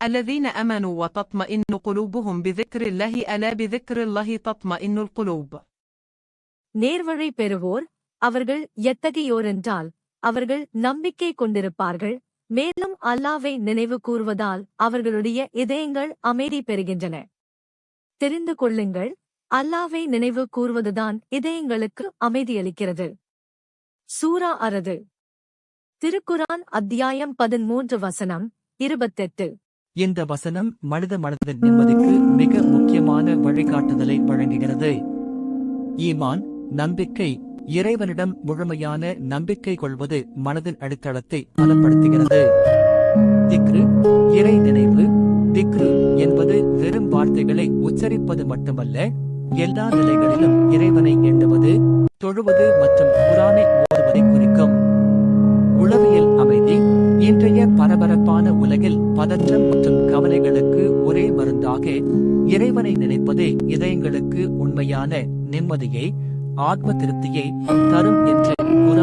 الذين آمنوا وتطمئن قلوبهم بذكر الله ألا بذكر الله تطمئن القلوب. நேர்வழி பெறுவோர் அவர்கள் எத்தகையோரென்றால் அவர்கள் நம்பிக்கை கொண்டிருப்பார்கள், மேலும் அல்லாஹ்வை நினைவு கூர்வதால் அவர்களுடைய இதயங்கள் அமைதி பெறுகின்றன. தெரிந்து கொள்ளுங்கள், அல்லாஹ்வை நினைவு கூர்வதுதான் இதயங்களுக்கு அமைதியளிக்கிறது. சூரா அரது. திருக்குரான் அத்தியாயம் 13 வசனம் 28. இந்த வசனம் மனித மனதின் நிம்மதிக்கு மிக முக்கியமான வழிகாட்டுதலை வழங்குகிறது. ஈமான், நம்பிக்கை, இறைவனிடம் முழுமையான நம்பிக்கை கொள்வது மனதின் அடித்தளத்தை பலப்படுத்துகிறது. திக்ரு, இறை நினைவு. திக்ரு என்பது வெறும் வார்த்தைகளை உச்சரிப்பது மட்டுமல்ல, எல்லா நிலைகளிலும் இறைவனை எண்ணுவது, தொழுவது மற்றும் குர்ஆனை ஓதுவதை குறிக்கும். உளவியல் அமைதி. இன்றைய பரபரப்பான உலகில் பதற்றம் மற்றும் கவலைகளுக்கு ஒரே மருந்தாக இறைவனை நினைப்பதே இதயங்களுக்கு உண்மையான நிம்மதியை, ஆத்ம திருப்தியை தரும் என்று குர்ஆன்